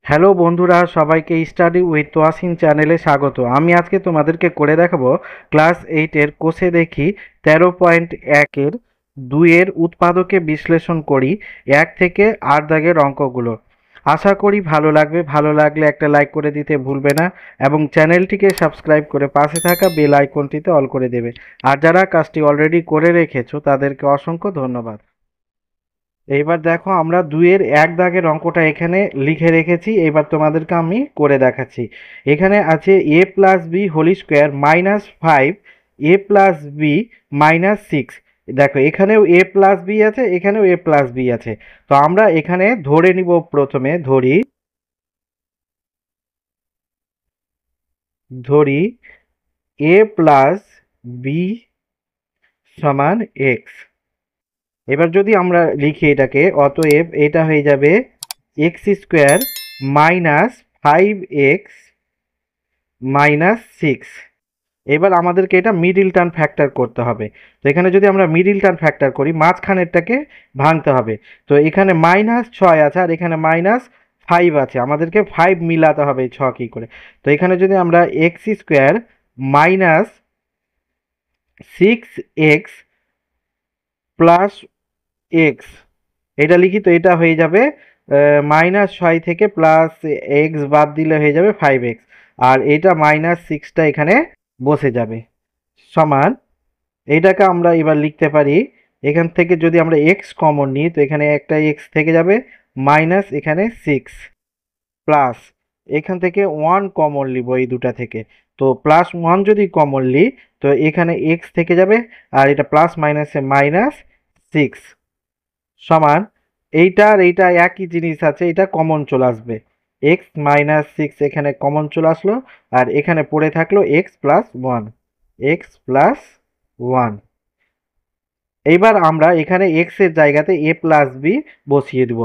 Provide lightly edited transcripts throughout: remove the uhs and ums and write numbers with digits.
Hello বন্ধুরা, সবাইকে study with Toyasin চ্যানেলে স্বাগত। আমি আজকে তোমাদেরকে করে দেখাবো ক্লাস 8-এর কোষে দেখি 13.1-এর 2-এর উৎপাদকে বিশ্লেষণ করি 1 থেকে 8 দাগের অঙ্কগুলো। আশা করি ভালো লাগবে। ভালো লাগলে একটা লাইক করে দিতে ভুলবে না এবং চ্যানেলটিকে সাবস্ক্রাইব করে পাশে থাকা বেল আইকনটিতে অল করে দেবে। আর যারা কাজটি অলরেডি করে রেখেছো তাদেরকে অসংখ্য ধন্যবাদ। এইবার দেখো, আমরা 2-এর 1 দাগের অঙ্কটা এখানে লিখে রেখেছি। এবার তোমাদেরকে আমি করে দেখাচ্ছি। এখানে আছে a plus B whole square minus 5 a plus B minus 6। দেখো, এখানেও a প্লাস বি আছে, এখানেও a প্লাস বি আছে। তো আমরা এখানে ধরে নিব, প্রথমে ধরি ধরি a প্লাস বি সমান x। এবার যদি আমরা লিখি এটাকে, অতএব এটা হয়ে যাবে x square minus 5x minus 6। এবার আমাদেরকে এটা মিডিল টার্ম ফ্যাক্টর করতে হবে। তো এখানে যদি আমরা মিডিল টার্ম ফ্যাক্টর করি, মাঝখানেরটাকে ভাঙতে হবে। তো এখানে -6 আছে আর এখানে -5 আছে, আমাদেরকে 5 মিলাতে হবে 6 কী করে। তো এখানে যদি আমরা x square minus 6x plus x এটা লিখি, তো এটা হয়ে যাবে -6 থেকে প্লাস এক্স বাদ দিলে হয়ে যাবে 5x। আর এটা -6টা এখানে বসে যাবে, সমান এইটাকে আমরা এবার লিখতে পারি। এখান থেকে যদি আমরা x কমন নিই, তো এখানে একটা x থেকে যাবে, মাইনাস এখানে 6 প্লাস এখান থেকে 1 কমন নিব এই দুটা থেকে। তো +1 যদি কমন নিই, তো এখানে x থেকে যাবে আর এটা প্লাস মাইনাসে -6 সমান এইটা আর এইটা একই জিনিস আছে, এটা কমন চলে আসবে। x-6 এখানে কমন চলে আসলো আর এখানে পড়ে থাকলো x+1। এইবার আমরা এখানে x এর জায়গাতে a প্লাস বি বসিয়ে দেব,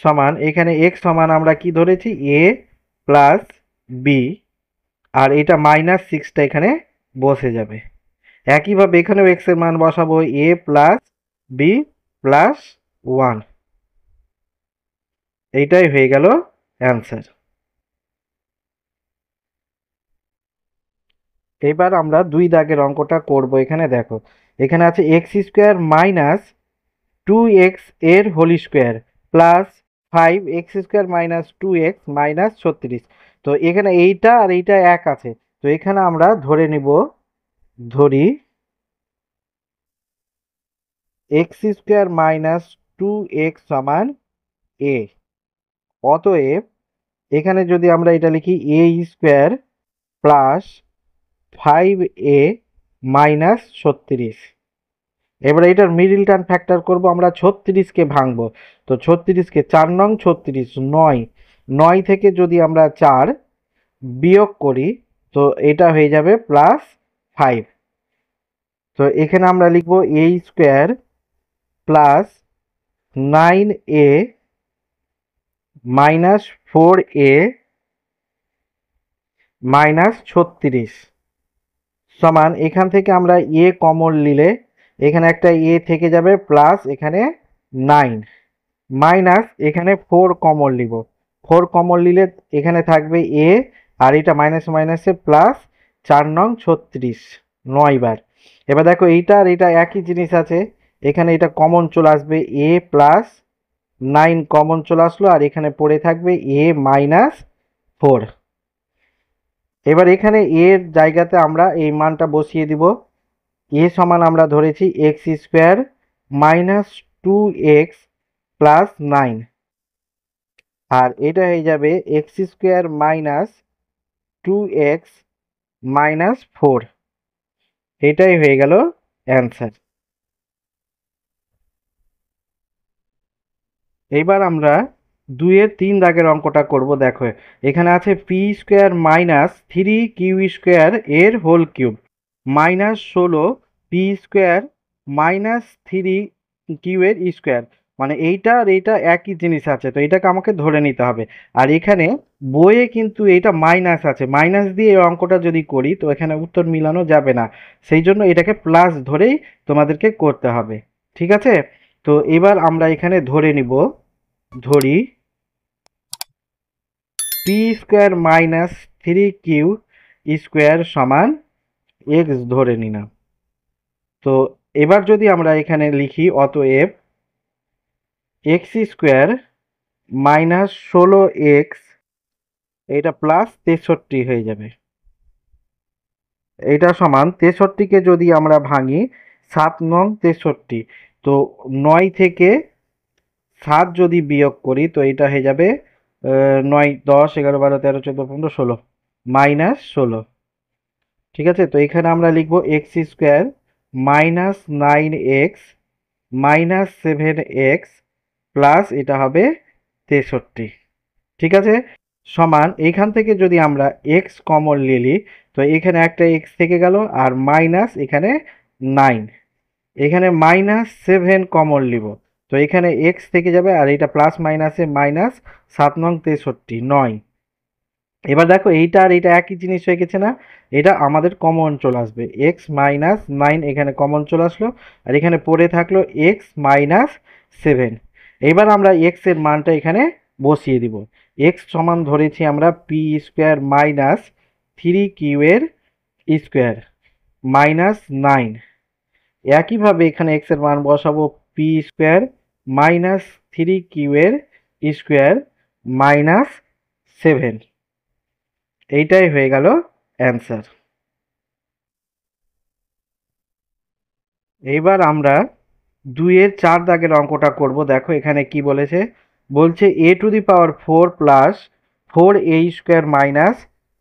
সমান এখানে x সমান আমরা কি ধরেছি, a প্লাস বি, আর এটা -6টা এখানে বসে যাবে। একইভাবে এখানেও x এর মান বসাবো, a প্লাস বি প্লাস 1। এইটাই হয়ে গেল অ্যান্সার। এবার আমরা 2 দাগের অঙ্কটা করব। এখানে দেখো, এখানে আছে এক্স স্কোয়ার মাইনাস 2x এর whole square plus 5x square minus 2x minus 36। তো এখানে এইটা আর এইটা এক আছে, তো এখানে আমরা ধরে নিব, ধরি এক্স স্কোয়ার মাইনাস 2x সমান a। অতএব এখানে যদি আমরা এটা লিখি a square plus 5a minus 36। এবার এটার মিডিল টার্ম ফ্যাক্টর করব আমরা, 36কে ভাঙবো। তো 36কে 4 নং 36 9 থেকে যদি আমরা 4 বিয়োগ করি, তো এটা হয়ে যাবে +5। তো এখানে আমরা লিখব a square plus 9a minus 4a minus 36 সমান এখান থেকে আমরা a কমন নিলে এখানে একটা a থেকে যাবে, প্লাস এখানে 9 মাইনাস এখানে 4 কমন নিব। 4 কমন নিলে এখানে থাকবে a আর এটা মাইনাস মাইনাসে প্লাস 4 নং 36 9 বার। এবার দেখো, এইটা আর এটা একই জিনিস আছে, এখানে এটা কমন চলে আসবে, a প্লাস 9 কমন চলে আসলো আর এখানে পড়ে থাকবে a মাইনাস 4। এবার এখানে এর জায়গাতে আমরা এই মানটা বসিয়ে দিব। a সমান আমরা ধরেছি x square minus 2x plus 9, আর এটা হয়ে যাবে x square minus 2x minus 4। এটাই হয়ে গেল অ্যান্সার। এইবার আমরা 2-এর 3 দাগের অঙ্কটা করব। দেখো, এখানে আছে P square minus 3q square এর whole cube minus 16 P square minus 3q এর স্কোয়ার। মানে এইটা আর এইটা একই জিনিস আছে, তো এটাকে আমাকে ধরে নিতে হবে। আর এখানে বইয়ে কিন্তু এটা মাইনাস আছে, মাইনাস দিয়ে এই অঙ্কটা যদি করি তো এখানে উত্তর মিলানো যাবে না, সেই জন্য এটাকে প্লাস ধরেই তোমাদেরকে করতে হবে। ঠিক আছে, তো এবার আমরা এখানে ধরে নিব, ধরি P square minus 3q square সমান এক্স ধরে নিলাম। তো এবার যদি আমরা এখানে লিখি অতএব এক্স স্কোয়ার মাইনাস 16x এটা প্লাস 63 হয়ে যাবে। এটা সমান 63কে যদি আমরা ভাঙি 7 নং 63, তো 9 থেকে 7 যদি বিয়োগ করি তো এটা হয়ে যাবে 9, 10, 11, 12, 13, 14, 15, 16 মাইনাস 16। ঠিক আছে, তো এখানে আমরা লিখবো x square minus 9x minus 7x plus এটা হবে 63। ঠিক আছে, সমান এইখান থেকে যদি আমরা এক্স কমন নিলি তো এখানে একটা এক্স থেকে গেল আর মাইনাস এখানে 9, এখানে মাইনাস 7 কমন নিব তো এখানে এক্স থেকে যাবে আর এটা প্লাস মাইনাসে মাইনাস 7 নং 63 9। এবার দেখো এইটা আর এটা একই জিনিস হয়ে গেছে না, এটা আমাদের কমন চলে আসবে এক্স মাইনাস 9 এখানে কমন চলে আসলো আর এখানে পড়ে থাকলো এক্স মাইনাস 7। এবার আমরা এক্স এর মানটা এখানে বসিয়ে দিব। এক্স সমান ধরেছি আমরা পি স্কোয়ার মাইনাস 3q এর স্কোয়ার মাইনাস 9। একইভাবে এখানে এক্স এর মান বসাবো পি স্কোয়ার মাইনাস 3q এর স্কোয়ার মাইনাস 7। এইটাই হয়ে গেল অ্যান্সার। এইবার আমরা 2-এর 4 দাগের অঙ্কটা করব। দেখো এখানে কি বলেছে, বলছে a⁴ plus 4a square minus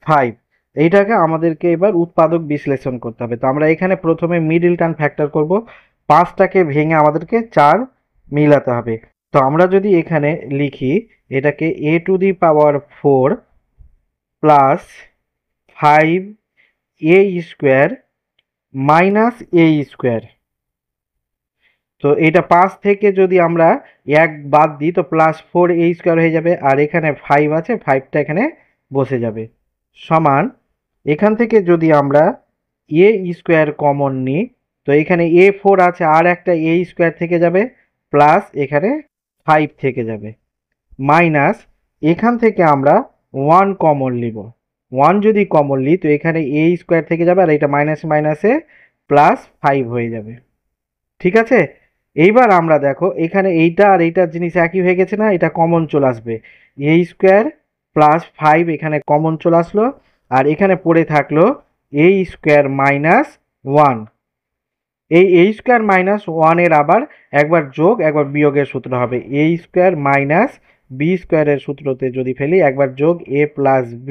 5। এইটাকে আমাদেরকে এবার উৎপাদক বিশ্লেষণ করতে হবে। তো আমরা এখানে প্রথমে মিডল টার্ম ফ্যাক্টর করব, 5টাকে ভেঙে আমাদেরকে 4 মিলাতে হবে। তো আমরা যদি এখানে লিখি এটাকে a⁴ plus 5a square minus a square, তো এটা 5 থেকে যদি আমরা 1 বাদ দিই তো প্লাস 4a স্কোয়ার হয়ে যাবে আর এখানে 5 আছে, 5টা এখানে বসে যাবে সমান এখান থেকে যদি আমরা a স্কোয়ার কমন নিই তো এখানে a4 আছে আর একটা a স্কোয়ার থেকে যাবে প্লাস এখানে 5 থেকে যাবে মাইনাস এখান থেকে আমরা 1 কমন নিব। 1 যদি কমন নিই তো এখানে a স্কোয়ার থেকে যাবে আর এটা মাইনাস মাইনাসে প্লাস 5 হয়ে যাবে। ঠিক আছে, এইবার আমরা দেখো এখানে এইটা আর এইটার জিনিস একই হয়ে গেছে না, এটা কমন চলে আসবে a স্কোয়ার প্লাস 5 এখানে কমন চলে আসলো আর এখানে পড়ে থাকলো a স্কোয়ার মাইনাস 1। এই a স্কোয়ার মাইনাস 1 এর আবার একবার যোগ একবার বিয়োগের সূত্র হবে a স্কোয়ার মাইনাস b স্কোয়ারের সূত্রতে যদি ফেলি একবার যোগ a প্লাস b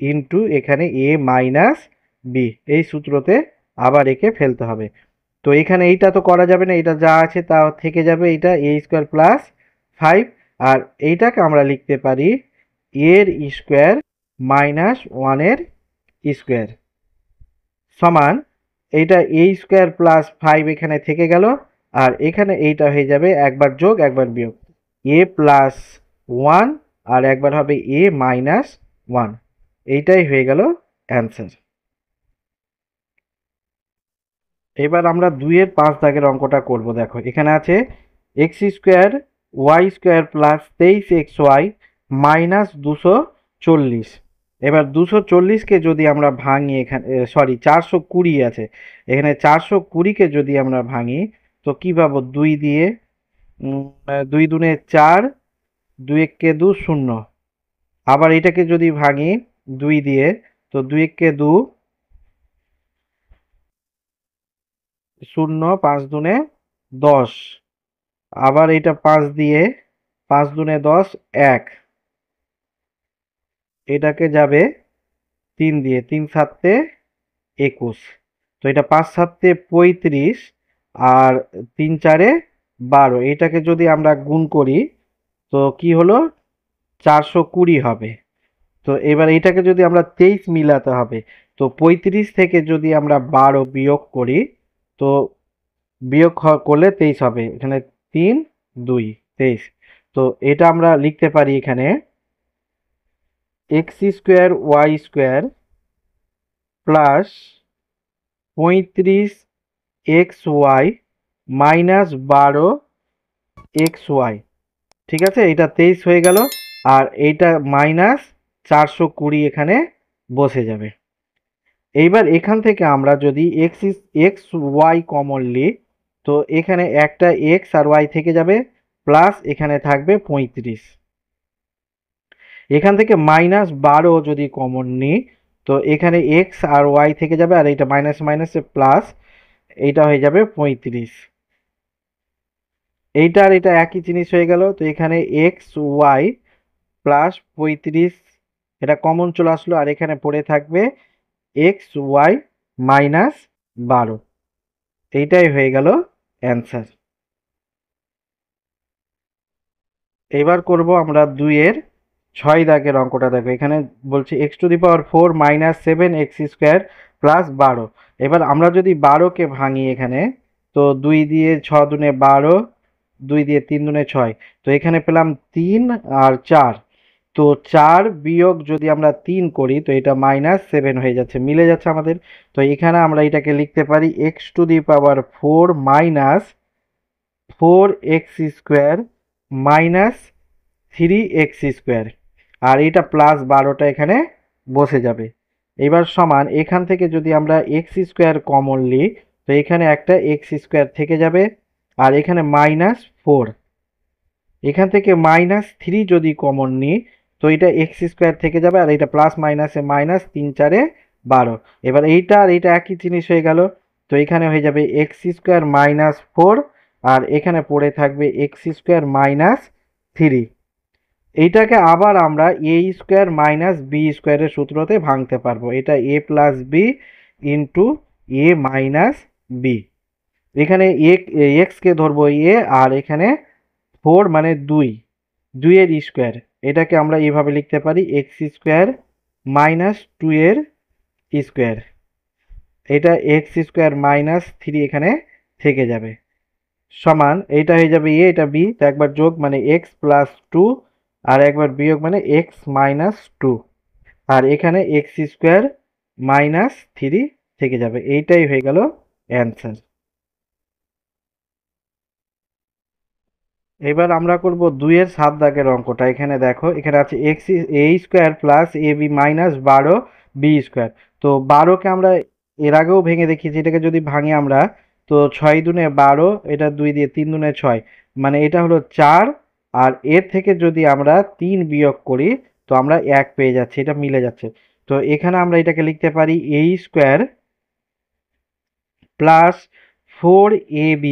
ইন্টু এখানে a মাইনাস b, এই সূত্রতে আবার একে ফেলতে হবে। তো এখানে এইটা তো করা যাবে না, এটা যা আছে তা থেকে যাবে, এটা a স্কোয়ার প্লাস 5 আর এইটাকে আমরা লিখতে পারি এর স্কোয়ার মাইনাস 1 এর স্কোয়ার সমান এইটা a স্কোয়ার প্লাস 5 এখানে থেকে গেল আর এখানে এইটা হয়ে যাবে একবার যোগ একবার বিয়োগ a প্লাস 1 আর একবার হবে a মাইনাস 1। এইটাই হয়ে গেল অ্যান্সার। এবার আমরা 2-এর 5 দাগের অঙ্কটা করব। দেখো এখানে আছে x square y square plus 23xy minus 240। এবার 240কে যদি আমরা ভাঙি এখানে সরি 420 আছে, এখানে 420কে যদি আমরা ভাঙি তো কি পাবো 2 দিয়ে 2 দুনে 4, 2 একে 2 0। আবার এটাকে যদি ভাঙি 2 দিয়ে তো 2 একে 2 0, 5 দুনে 10। আবার এটা 5 দিয়ে 5 দুনে 10 1, এটাকে যাবে 3 দিয়ে 3 সাতে 21। তো এটা 5 সাতে 35 আর 3 চারে 12, এটাকে যদি আমরা গুণ করি তো কি হলো 420 হবে। তো এবার এটাকে যদি আমরা 23 মিলাতে হবে তো 35 থেকে যদি আমরা 12 বিয়োগ করি তো বিয়োগ করলে 23 হবে, এখানে 3 2 23। তো এটা আমরা লিখতে পারি এখানে x square y square plus 35xy minus 12xy। ঠিক আছে, এটা 23 হয়ে গেল আর এইটা মাইনাস 420 এখানে বসে যাবে। এইবার এখান থেকে আমরা যদি এক্স ওয়াই কমন নিই, তো এখানে একটা এক্স আর ওয়াই থেকে যাবে, প্লাস এখানে থাকবে 35। এখান থেকে -12 যদি কমন নিই, তো এখানে এক্স আর ওয়াই থেকে যাবে, আর এইটা মাইনাস মাইনাসে প্লাস, এইটা হয়ে যাবে 35। এইটা আর এটা একই জিনিস হয়ে গেল। তো এখানে এক্স ওয়াই প্লাস 35 এটা কমন চলে আসলো, আর এখানে পড়ে থাকবে এক্স ওয়াই -12। এইটাই হয়ে গেল অ্যান্সার। এবার করব আমরা 2-এর 6 দাগের অঙ্কটা। দেখো এখানে বলছে x⁴ -7x² +12। এবার আমরা যদি 12কে ভাঙি এখানে, তো 2 দিয়ে 6 দুনে 12, 2 দিয়ে 3 দুনে 6, তো এখানে পেলাম 3 আর 4। তো 4 বিয়োগ যদি আমরা 3 করি, তো এটা -7 হয়ে যাচ্ছে, মিলে যাচ্ছে আমাদের। তো এখানে আমরা এটাকে লিখতে পারি x⁴ -4x² -3x², আর এটা +12টা এখানে বসে যাবে। এবার সমান এখান থেকে যদি আমরা x² কমন নিই, তো এখানে একটা x² থেকে যাবে, আর এখানে -4। এখান থেকে -3 যদি কমন নিই, তো এটা x² থেকে যাবে, আর এটা প্লাস মাইনাসে মাইনাস, 3 4 12। এবার এইটা আর এইটা একই জিনিস হয়ে গেল। তো এখানে হয়ে যাবে x² -4, আর এখানে পড়ে থাকবে x² -3। এইটাকে আবার আমরা a² -b² এর সূত্রতে ভাঙতে পারবো। এটা a + b into a - b। এখানে x কে ধরবো a, আর এখানে 4 মানে 2, 2 এর স্কোয়ার। এটাকে আমরা এইভাবে লিখতে পারি x² -2 এর স্কোয়ার। এটা x² -3 এখানে থেকে যাবে, সমান এইটা হয়ে যাবে a, এটা b, তো একবার যোগ মানে x + 2, আর একবার বিয়োগ মানে x - 2, আর এখানে x² -3 থেকে যাবে। এইটাই হয়ে গেল অ্যান্সার। এবার আমরা করব 2-এর 7 দাগের অঙ্কটা। এখানে দেখো এখানে আছে a² + ab -12 b²। তো 12কে আমরা এর আগেও ভেঙে দেখিয়েছি, এটাকে যদি ভাঙি আমরা, তো 6 দুনে 12, এটা 2 দিয়ে 3 দুনে 6, মানে এটা হলো 4। আর এর থেকে যদি আমরা 3 বিয়োগ করি, তো আমরা 1 পেয়ে যাচ্ছি, এটা মিলে যাচ্ছে। তো এখানে আমরা এটাকে লিখতে পারি a² + 4ab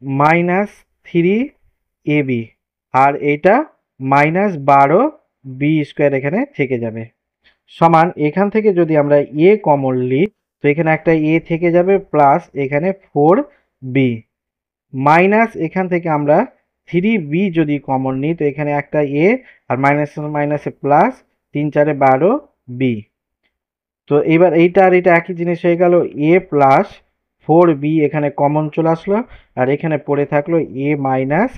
-3ab, আর এটা -12 b² এখানে থেকে যাবে, সমান এখান থেকে যদি আমরা a কমন নিই, তো এখানে একটা a থেকে যাবে, প্লাস এখানে 4b মাইনাস এখান থেকে আমরা 3b যদি কমন নিই, তো এখানে একটা a, আর মাইনাসে মাইনাসে প্লাস, 3 4 12 b। তো এবার এইটা আর এটা একই জিনিস হয়ে গেল, a প্লাস 4b এখানে কমন চলে আসলো, আর এখানে পড়ে থাকলো a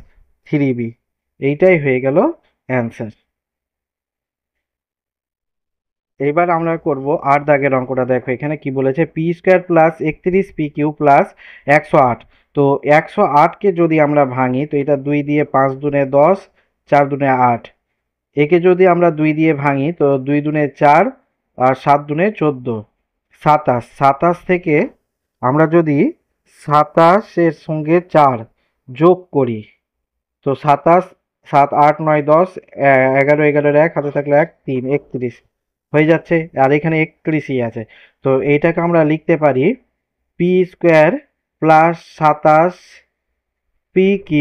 - 3b। এইটাই হয়ে গেল অ্যান্সার। এবার আমরা করব 8 দাগের অঙ্কটা। দেখো এখানে কি বলেছে, p² + 31pq + 108। তো 108কে যদি আমরা ভাঙি, তো এটা 2 দিয়ে 5 দুনে 10, 4 দুনে 8। একে যদি আমরা 2 দিয়ে ভাঙি, তো 2 দুনে 4, আর 7 দুনে 14, 27। 27 থেকে আমরা যদি 27 এর সঙ্গে 4 যোগ করি, তো 27, 7 8 9 10, 11 11 1 হাতে থাকলে 1 3 31 হয়ে যাচ্ছে, আর এখানে 31ই আছে। তো এইটাকে আমরা লিখতে পারি p² + 27 p³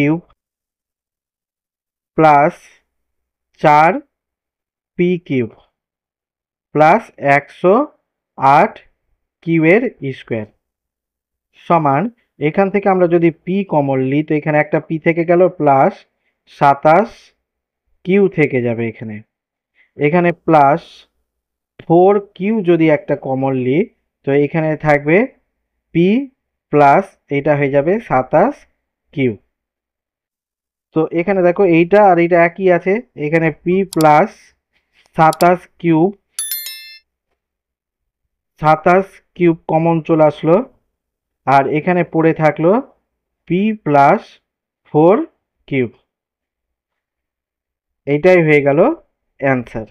+ 4 p³ + 108 কিউ এর স্কোয়ার, সমান এখান থেকে আমরা যদি p কমন নিই, তো এখানে একটা p থেকে গেল, প্লাস 27 কিউ থেকে যাবে এখানে, এখানে প্লাস 4q যদি একটা কমন নিই, তো এখানে থাকবে p প্লাস, এটা হয়ে যাবে 27q। তো এখানে দেখো এইটা আর এইটা একই আছে, এখানে p প্লাস 27 কিউব কমন চলে আসলো, আর এখানে পড়ে থাকলো p প্লাস 4 কিউব। এইটাই হয়ে গেল অ্যান্সার।